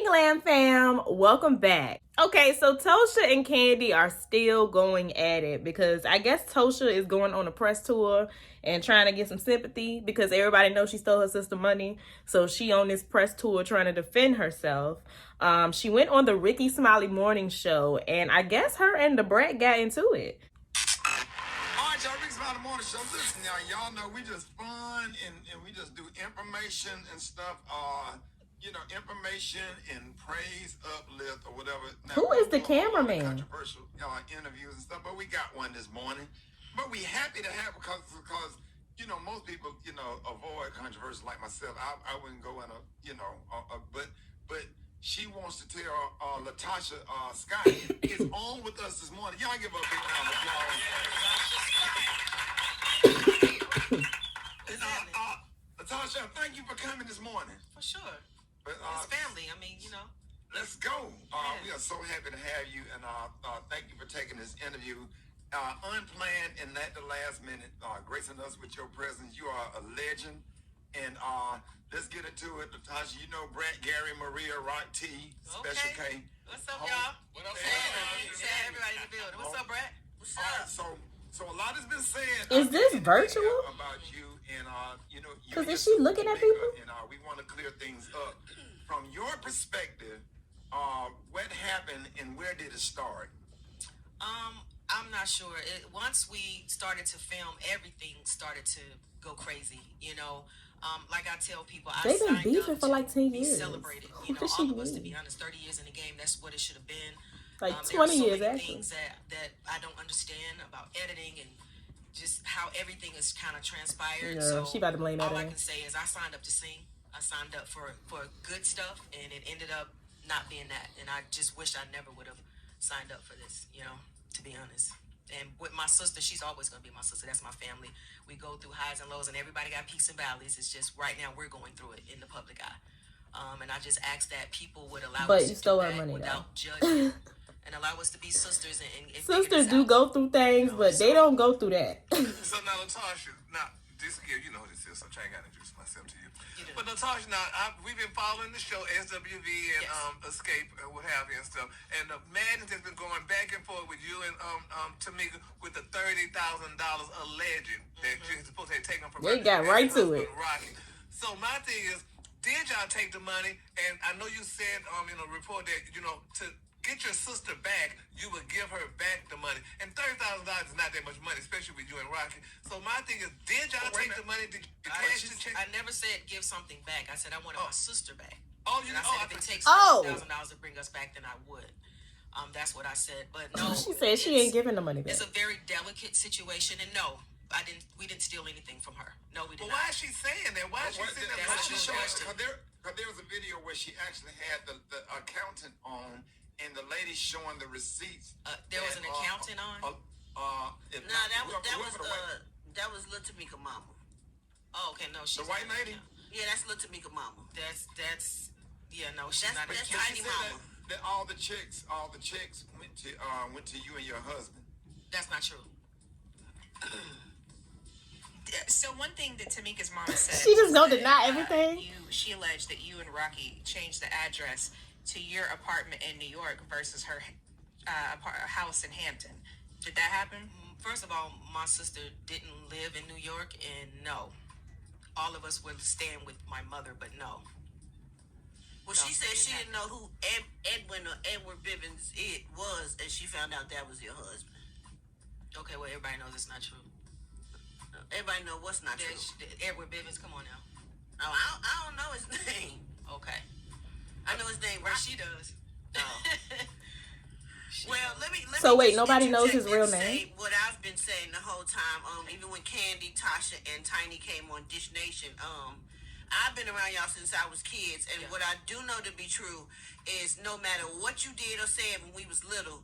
Glam fam, welcome back. Okay, so Tosha and Candy are still going at it because I guess Tosha is going on a press tour and trying to get some sympathy because everybody knows she stole her sister money. So she on this press tour trying to defend herself. She went on the Rickey Smiley morning show and I guess her and Dabrat got into it. All right, y'all, Rickey Smiley morning show. Listen, y'all know we just fun and we just do information and stuff. Information and praise, uplift, or whatever. Now, Who is the cameraman? Controversial interviews and stuff, but we got one this morning. But we happy to have because most people avoid controversy like myself. I wouldn't go in but she wants to tell Latocha Scott is on with us this morning. Y'all give her a big round of applause. Latocha, thank you for coming this morning. For sure. But, it's family. I mean, Let's go. We are so happy to have you, and thank you for taking this interview. Unplanned and at the last minute, gracing us with your presence. You are a legend. And let's get into it. Natasha, you know Brett, Gary, Maria, Rock T, Special K. What's up, y'all? What up, everybody in the building. What's up, Brett? What's up? So a lot has been said. Is this virtual? About you and because is she looking at people? And we want to clear things up. From your perspective, what happened and where did it start? I'm not sure. Once we started to film, everything started to go crazy. Like I tell people, they've been beefing for like 10 years. Celebrated. All of us, to be honest, 30 years in the game. That's what it should have been. Like 20 years, there are so many actually. things that I don't understand about editing and just how everything is kind of transpired. Yeah, so she about to blame that all I in. can say is I signed up to sing. I signed up for good stuff, and it ended up not being that. And I just wish I never would have signed up for this, to be honest. And with my sister, she's always going to be my sister. That's my family. We go through highs and lows, and everybody got peaks and valleys. It's just right now we're going through it in the public eye. And I just ask that people would allow us to do that without judging and allow us to be sisters. And sisters do go through things, but they don't go through that. So now, Latasha, this again, you know who this is, so I ain't got to introduce myself to you. But Latasha, we've been following the show, SWV and Escape and what have you and stuff. And the madness has been going back and forth with you and Tamika with the $30,000 alleged that you're supposed to have taken from They got right to it. Rocky. So my thing is, did y'all take the money? And I know you said in a report that, to get your sister back, you would give her back the money. And $30,000 is not that much money, especially with you and Rocky. So my thing is, did y'all take the money? Did you cash the check? I never said give something back. I said I wanted my sister back. Oh, and I said if it takes $30,000 to bring us back, then I would. That's what I said. But no, she said she ain't giving the money back. It's a very delicate situation, and no, we didn't steal anything from her. No, we did not. Why is she saying that? Why is she saying that? Because there was a video where she actually had the accountant on, and the lady showing the receipts. There was an accountant on? That was Lil Tamika mama. Oh, okay, no, she's the white lady. Yeah, that's Lil Tamika mama. That's she's not that's a tiny mama. That all the checks went to you and your husband. That's not true. So one thing that Tamika's mom said, she just don't deny everything. She alleged that you and Rocky changed the address to your apartment in New York versus her house in Hampton. Did that happen? First of all, my sister didn't live in New York, and no, all of us were staying with my mother, but no. Well, she said she didn't know who Edward Bivens was, and she found out that was your husband. Okay, well, everybody knows it's not true. Everybody know what's not true. Edward Bivens, come on now. Oh, I don't know his name. Okay. I know his name. Well, she does. Well, let me. So wait, nobody knows his real name. What I've been saying the whole time. Even when Candy, Tosha, and Tiny came on Dish Nation. I've been around y'all since I was kids, and what I do know to be true is no matter what you did or said when we was little,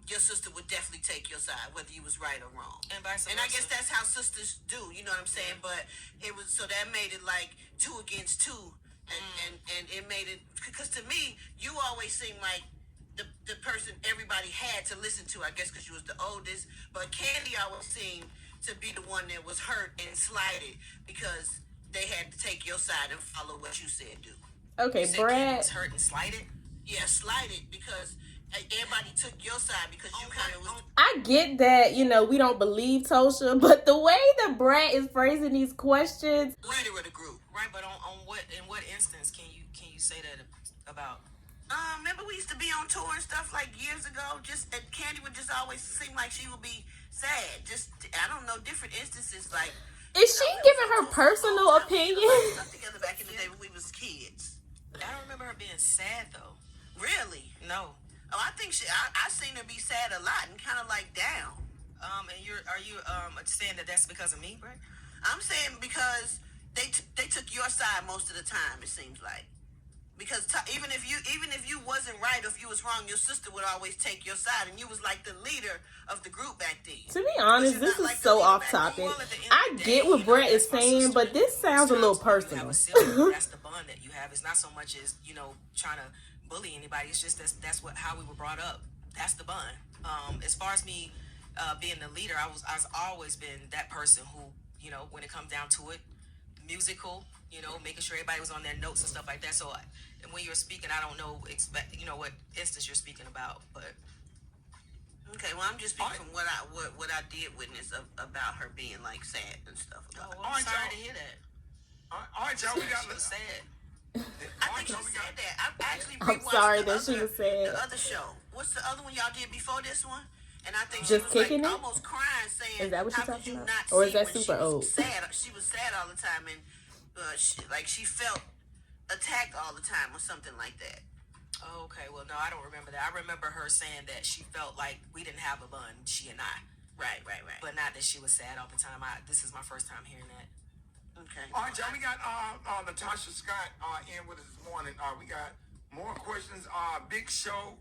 your sister would definitely take your side, whether you was right or wrong. And vice versa. And I guess that's how sisters do. You know what I'm saying? But it was so that made it like 2 against 2. And it made it, because to me, you always seem like the person everybody had to listen to, I guess because you was the oldest. But Candy always seemed to be the one that was hurt and slighted because they had to take your side and follow what you said do. Okay, You said Candy Brad. was hurt and slighted? Yeah, slighted because everybody took your side because you kind of was. I get that, we don't believe Tosha, but the way that Brad is phrasing these questions. Leader of the group. Right, but on what in what instance can you say that about? Remember we used to be on tour and stuff like years ago. Just and Candy would just always seem like she would be sad. Just I don't know, different instances like. Is she giving her personal opinion? Stuff together back in the day when we was kids. I don't remember her being sad though. Really? No. Oh, I think I seen her be sad a lot and kind of like down. And are you saying that that's because of me, Brett? I'm saying because they took your side most of the time. It seems like. Because even if you wasn't right, or if you was wrong, your sister would always take your side, and you was like the leader of the group back then. To be honest, this is like so off topic. I get what Brett is saying, but this sounds a little personal. That's the bond that you have. It's not so much as trying to bully anybody. It's just that's how we were brought up. That's the bond. As far as me being the leader, I've always been that person who when it comes down to it, musical. Making sure everybody was on their notes and stuff like that. So, and when you're speaking, I don't know what instance you're speaking about, but okay. Well, I'm just speaking from what I did witness about her being like sad and stuff. I'm sorry to hear that. All right, y'all. We got She was sad. I think she said that. I actually I'm rewatched sorry that she was sad. the other show. What's the other one y'all did before this one? And I think Just she was Kicking like It? almost crying, saying, Is that what you're "How could talking you about? not Or is see that when super she was old?" sad? She was sad all the time, and she felt attacked all the time, or something like that. Oh, okay. Well, no, I don't remember that. I remember her saying that she felt like we didn't have a bun, she and I. Right. But not that she was sad all the time. This is my first time hearing that. Okay. All right, y'all. We got Latocha Scott in with us this morning. We got more questions. Big show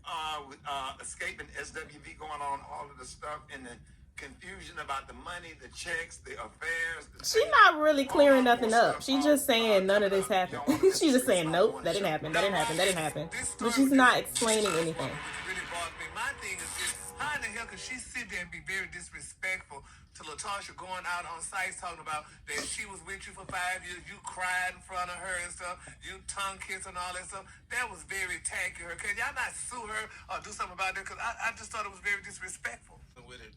with escaping SWV going on, all of the stuff and the confusion about the money, the checks, the affairs. She's not really clearing nothing up. She's just saying none of this happened. She's just saying, nope, that didn't happen, that didn't happen, that didn't happen. But she's not explaining anything. Really bothers me. My thing is just, how in the hell could she sit there and be very disrespectful to Latocha going out on sites talking about that she was with you for 5 years, you cried in front of her and stuff, you tongue kissed and all that stuff. That was very tacky her. Can y'all not sue her or do something about that? Because I just thought it was very disrespectful. With it,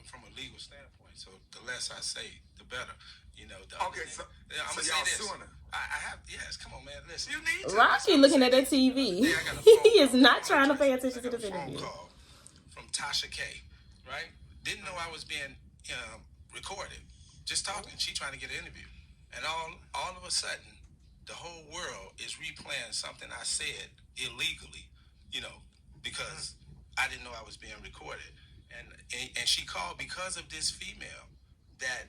from a legal standpoint, so the less I say, the better. Okay, so I'm so gonna y'all say this. suing her. I have, yes. Come on, man. Listen, You need to. Rocky looking at that TV. I got a phone He is call. not trying to pay attention to I got this a phone interview. call from Tosha K. Right? Didn't know I was being recorded. Just talking. She trying to get an interview, and all of a sudden, the whole world is replaying something I said illegally. Because I didn't know I was being recorded. And she called because of this female that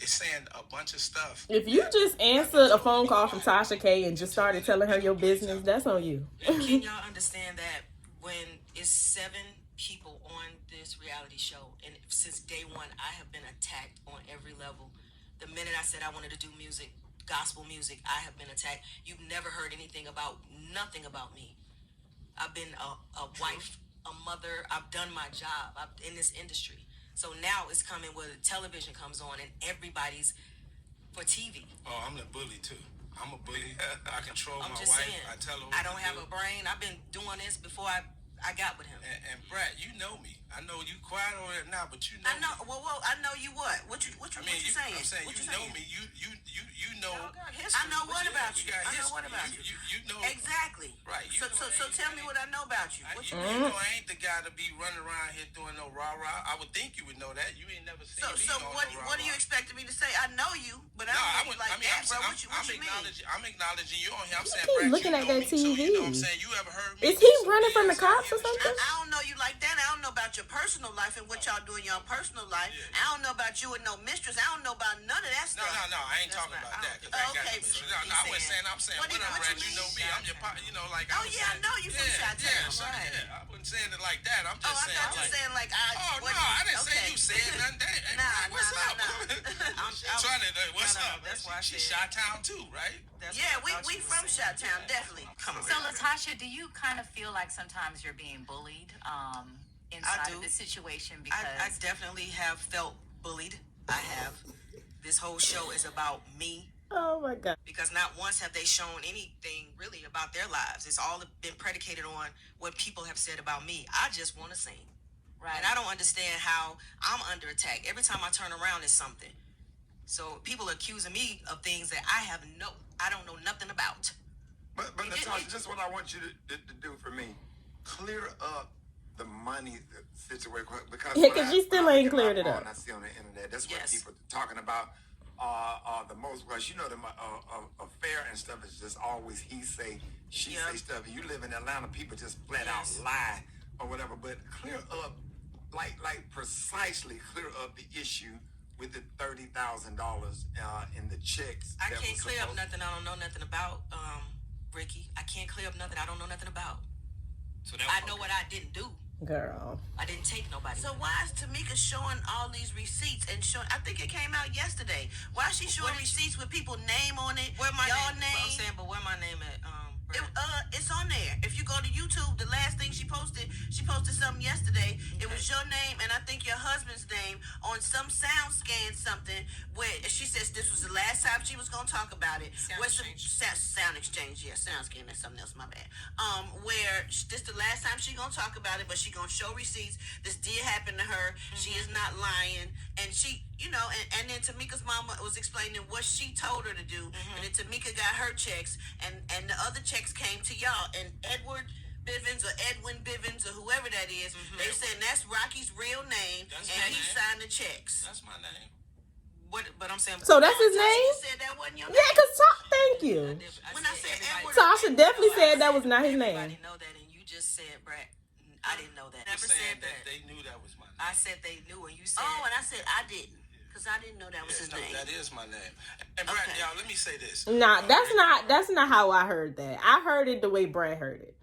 is saying a bunch of stuff. If you just answered a phone call from Tasha K and just started telling her your business, that's on you. Can y'all understand that when it's 7 people on this reality show, and since day one, I have been attacked on every level. The minute I said I wanted to do music, gospel music, I have been attacked. You've never heard nothing about me. I've been a wife, a mother. I've done my job. I'm in this industry. So now it's coming where the television comes on and everybody's for TV. Oh, I'm the bully too. I'm a bully. I control I'm my just wife. saying, I tell her what I don't to have do. a brain. I've been doing this before I got with him. And Brad, you know me. I know you quiet over there now, but you know. I know. Me. Well, I know you. What you saying? I'm saying What you you know saying? me. You know. I know what about you. got I know history. what about you. You know. Exactly. Right. You So know so tell me what I know about you. What you you know I ain't the guy to be running around here doing no rah-rah. I would think you would know that. You ain't never seen me So on what no rah-rah. what are you expecting me to say? I know you, but I don't know you like that, bro. What you mean? I'm acknowledging you on here. I'm saying, keep Brad, looking you at know that me, so you know what I'm TV. saying? You ever heard me? Is he So running from the so cops or in the something? I don't know you like that. I don't know about your personal life and what y'all do in your personal life. Yeah. I don't know about you and no mistress. I don't know about none of that No, stuff. I ain't talking about that. 'Cause I ain't got Okay, no issue. No, I wasn't saying. I'm saying, what do you- what up, what Brad? you You know mean? me. I'm your partner. Like. Oh, I was yeah, I saying, know you from Chi-Town, right. Yeah, I wasn't saying it like that. I'm Oh, just I saying. thought you like, saying like Oh no, I didn't say you said nothing. Hey, Nah, what's nah, up? nah. She trying to. What's No, up? that's why I She said- Chi-Town too, right? That's Yeah, what I thought we you were from saying. Chi-Town, definitely. So, Latasha, do you kind of feel like sometimes you're being bullied inside do. of this situation? Because I definitely have felt bullied. I have. This whole show is about me Oh my God. Because not once have they shown anything really about their lives. It's all been predicated on what people have said about me. I just want to sing. Right. And I don't understand how I'm under attack. Every time I turn around, it's something. So people are accusing me of things that I don't know nothing about. But Latocha, just what I want you to do for me, clear up the money situation, because because she still ain't cleared it up. I see on the internet, that's what people are talking about the most, because you know the affair and stuff is just always he say, she say stuff. You live in Atlanta, people just flat out lie or whatever. But clear up, like precisely clear up the issue with the $30,000 in the checks. I can't clear up nothing I don't know nothing about, Rickey. I can't clear up nothing I don't know nothing about. So I know what I didn't do. Girl. I didn't take nobody. So why is Tamika showing all these receipts and showing? I think it came out yesterday. Why is she showing receipts with people's name on it? Where my y'all name? I'm saying, but where my name at? It's on there. If you go to YouTube, the last thing she posted something yesterday. Okay. It was your name and I think your husband's name on some sound scan something where she says this was the last time she was gonna talk about it. Sound exchange, yeah, sound scan, that's something else, my bad. Where this the last time she gonna talk about it, but she gonna show receipts. This did happen to her. Mm-hmm. She is not lying, and she, and then Tamika's mama was explaining what she told her to do, and then Tamika got her checks, and the other checks came to y'all, and Edwin Bivens or whoever that is, they said that's Rocky's real name, he signed the checks. That's my name. But I'm saying. So that's his name? You said that wasn't your name. Yeah, because thank you. When I said Edward, Tasha definitely said that was not his name. Everybody know that, and you just said, Brett. I didn't know that. Never said that. They knew that was my name. I said they knew, and you said. Oh, and I said I didn't. Because I didn't know that was his name. That is my name. And Brad, y'all, let me say this. Nah, that's not how I heard that. I heard it the way Brad heard it.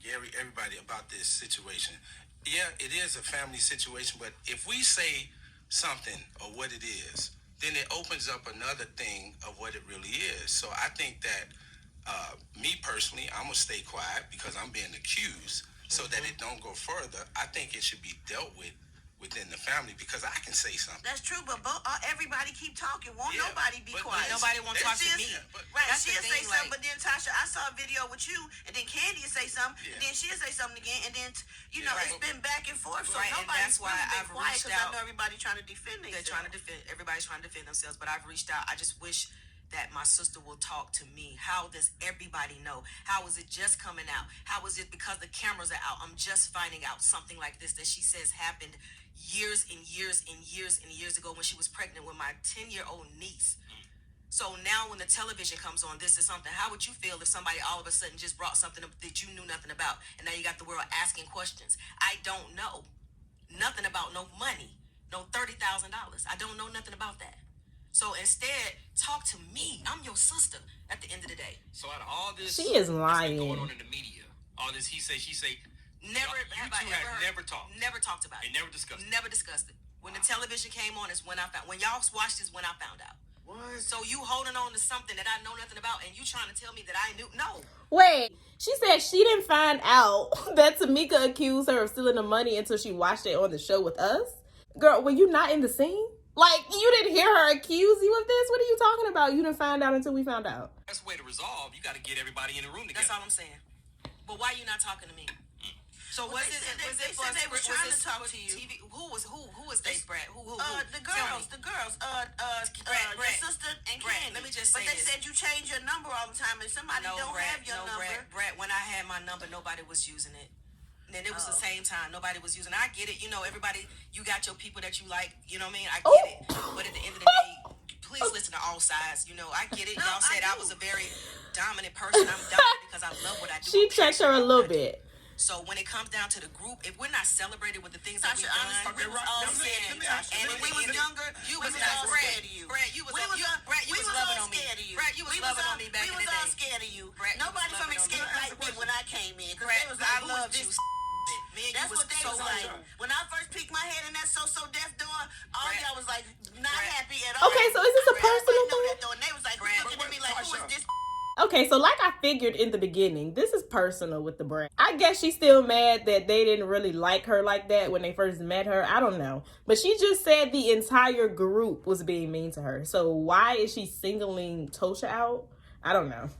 Gary, everybody, about this situation. Yeah, it is a family situation, but if we say something or what it is, then it opens up another thing of what it really is. So I think that me personally, I'm going to stay quiet because I'm being accused so that it don't go further. I think it should be dealt with within the family because I can say something. That's true, but everybody keep talking. Won't nobody be quiet? Nobody won't talk to me. Right, she'll say something, but then Tasha, I saw a video with you, and then Candy will say something, and then she'll say something again, and then, it's been back and forth, so nobody's really been quiet because I know everybody trying to defend themselves. Everybody's trying to defend themselves, but I've reached out. I just wish that my sister will talk to me. How does everybody know? How is it just coming out? How is it because the cameras are out? I'm just finding out something like this that she says happened years and years and years and years ago when she was pregnant with my 10-year-old niece. So now when the television comes on, this is something. How would you feel if somebody all of a sudden just brought something up that you knew nothing about, and now you got the world asking questions? I don't know nothing about no money, no $30,000. I don't know nothing about that. So instead, talk to me. I'm your sister at the end of the day. So out of all this, she is lying. Going on in the media, all this he say, she say. Never have I ever never talked. Never talked about it. And never discussed it. Never discussed it. When the television came on is when I found. When y'all watched is when I found out. What? So you holding on to something that I know nothing about, and you trying to tell me that I knew? No. Wait, she said she didn't find out that Tamika accused her of stealing the money until she watched it on the show with us. Girl, were you not in the scene? Like, you didn't hear her accuse you of this? What are you talking about? You didn't find out until we found out. Best way to resolve, you got to get everybody in the room together. That's all I'm saying. But why you not talking to me? So they said they were trying to talk to you. TV? Who was they, Brad? Who? The girls. Brad, your sister and Candy. Let me just say But they said you change your number all the time, and somebody don't have your number. Brad, when I had my number, nobody was using it. And it was the same time. Nobody was using it. I get it. Everybody, you got your people that you like. You know what I mean? I get it. But at the end of the day, please listen to all sides. I get it. Y'all said I was a very dominant person. I'm dominant because I love what I do. She checked her a little bit. So when it comes down to the group, if we're not celebrated with the things that we've done, we was all scared. And when we was younger, you was not scared of you. Brad, you was loving on me. Brad, you was loving on me back in the day. We was all scared of you. Nobody from Escape like me when I came in. Because they was I like, loved you. That's what they was like. When I first peeked my head in that So Deaf door, all y'all was like not happy at all. Okay, so is this a personal thing? And they was like looking at me like, who is this? Okay, so like I figured in the beginning, this is personal with the brand. I guess she's still mad that they didn't really like her like that when they first met her. I don't know. But she just said the entire group was being mean to her. So why is she singling Tosha out? I don't know.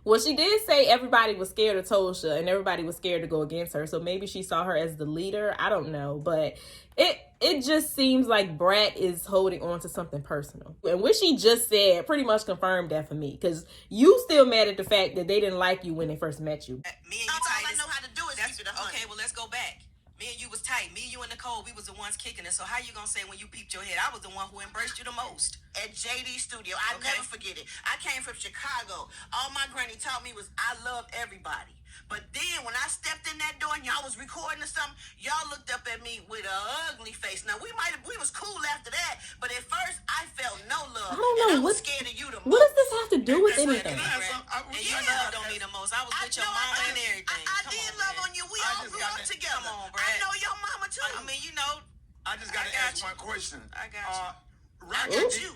Well, she did say everybody was scared of Tosha and everybody was scared to go against her. So maybe she saw her as the leader. I don't know. But it just seems like Brat is holding on to something personal. And what she just said pretty much confirmed that for me. Because you still mad at the fact that they didn't like you when they first met you. Me and you All tight. I know how to do is keep it 100. Okay, well, let's go back. Me and you was tight. Me, you, and Nicole, we was the ones kicking it. So how you gonna say when you peeped your head, I was the one who embraced you the most? At JD Studio. I never forget it. I came from Chicago. All my granny taught me was I love everybody. But then when I stepped in that door and y'all was recording or something, y'all looked up at me with an ugly face. Now we was cool after that, but at first I felt no love. I don't know. And I was scared of you the most. What does this have to do with anything? And you loved on me the most. I was with your mama and everything. I did love on you. We all grew up together. Come on, Brad. I know your mama too. I mean, you know. I just got to ask one question. I got you. Rocky, I got you.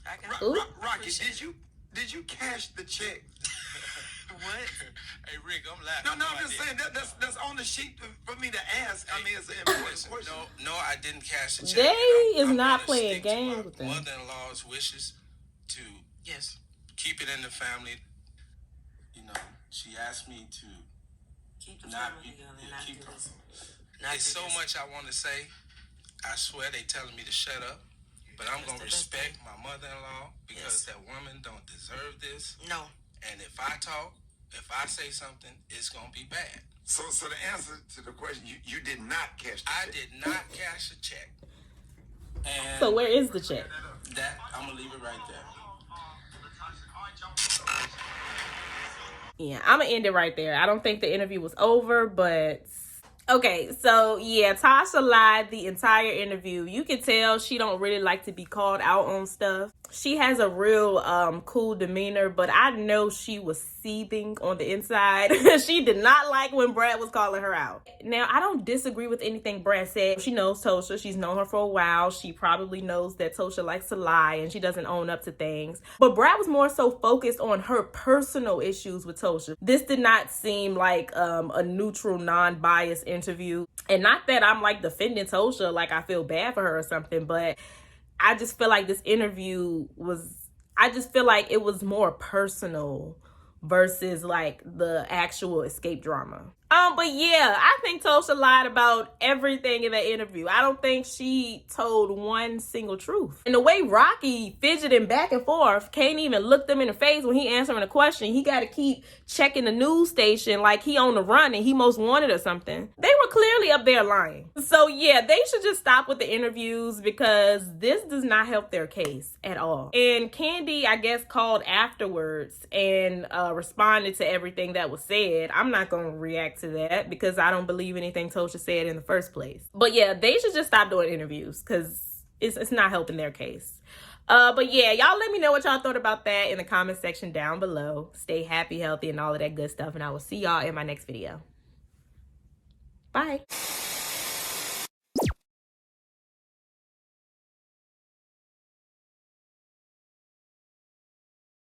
I got you. Rocky, did you cash the check? What? Hey, Rick, I'm laughing. No, I'm just saying that's on the sheet for me to ask. I mean, it's an important question. No, I didn't cash the check. They is not gonna playing stick to games my with them. Mother-in-law's wishes to keep it in the family. You know, she asked me to Keep the not family be. together and Yeah, not keep do her. this. There's so much I want to say. I swear they telling me to shut up. But I'm going to respect my mother-in-law because that woman don't deserve this. No. And if I talk, if I say something, it's going to be bad. So the answer to the question, you did not cash the check. I did not cash a check. And So where is the check? that, I'm going to leave it right there. Yeah, I'm gonna end it right there. I don't think the interview was over, but okay, so yeah, Tosha lied the entire interview. You can tell she don't really like to be called out on stuff. She has a real cool demeanor, but I know she was seething on the inside. She did not like when Brad was calling her out. Now, I don't disagree with anything Brad said. She knows Tosha. She's known her for a while. She probably knows that Tosha likes to lie and she doesn't own up to things. But Brad was more so focused on her personal issues with Tosha. This did not seem like a neutral, non-biased interview. And not that I'm like defending Tosha, like I feel bad for her or something, but I just feel like this interview I just feel like it was more personal versus like the actual escape drama. But yeah, I think Tosha lied about everything in that interview. I don't think she told one single truth. And the way Rocky fidgeting back and forth, can't even look them in the face when he answering a question. He got to keep checking the news station like he on the run and he most wanted or something. They were clearly up there lying. So yeah, they should just stop with the interviews because this does not help their case at all. And Kandi, I guess, called afterwards and responded to everything that was said. I'm not going to react to that because I don't believe anything Tosha said in the first place. But yeah, they should just stop doing interviews because it's not helping their case. But yeah, y'all let me know what y'all thought about that in the comment section down below. Stay happy, healthy, and all of that good stuff. And I will see y'all in my next video. Bye.